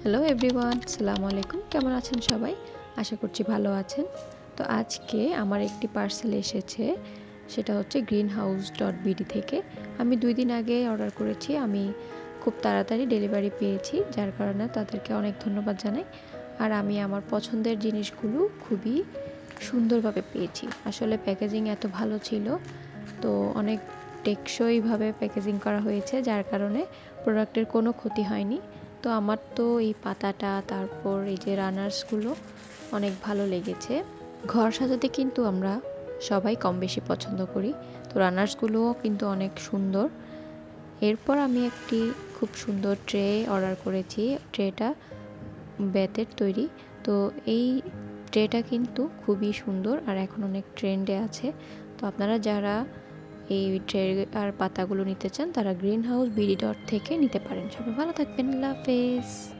Hello everyone, আসসালামু আলাইকুম। কেমন আছেন সবাই? আশা করছি ভালো আছেন। তো আজকে আমার একটি পার্সেল এসেছে, সেটা হচ্ছে greenhouse.bd থেকে। আমি 2 দিন আগে অর্ডার করেছি। আমি খুব তাড়াতাড়ি ডেলিভারি পেয়েছি, যার কারণে তাদেরকে অনেক ধন্যবাদ জানাই। আর আমি আমার পছন্দের জিনিসগুলো খুবই সুন্দরভাবে পেয়েছি। আসলে প্যাকেজিং এত ভালো ছিল, তো অনেক টেকসইভাবে প্যাকেজিং করা হয়েছে, যার কারণে প্রোডাক্টের কোনো ক্ষতি হয়নি। তো আমার তো এই পাতাটা, তারপর এই যে রানার্সগুলো অনেক ভালো লেগেছে। ঘর সাজাতে কিন্তু আমরা সবাই কম বেশি পছন্দ করি, তো রানার্সগুলোও কিন্তু অনেক সুন্দর। এরপর আমি একটি খুব সুন্দর ট্রে অর্ডার করেছি। ট্রেটা বেতের তৈরি। তো এই ট্রেটা কিন্তু খুবই সুন্দর আর এখন অনেক ট্রেন্ডে আছে। তো আপনারা যারা এই ট্রে আর পাতাগুলো নিতে চান, তারা greenhouse.bd থেকে নিতে পারেন। সবাই ভালো থাকবেন। আল্লাহ হাফেজ।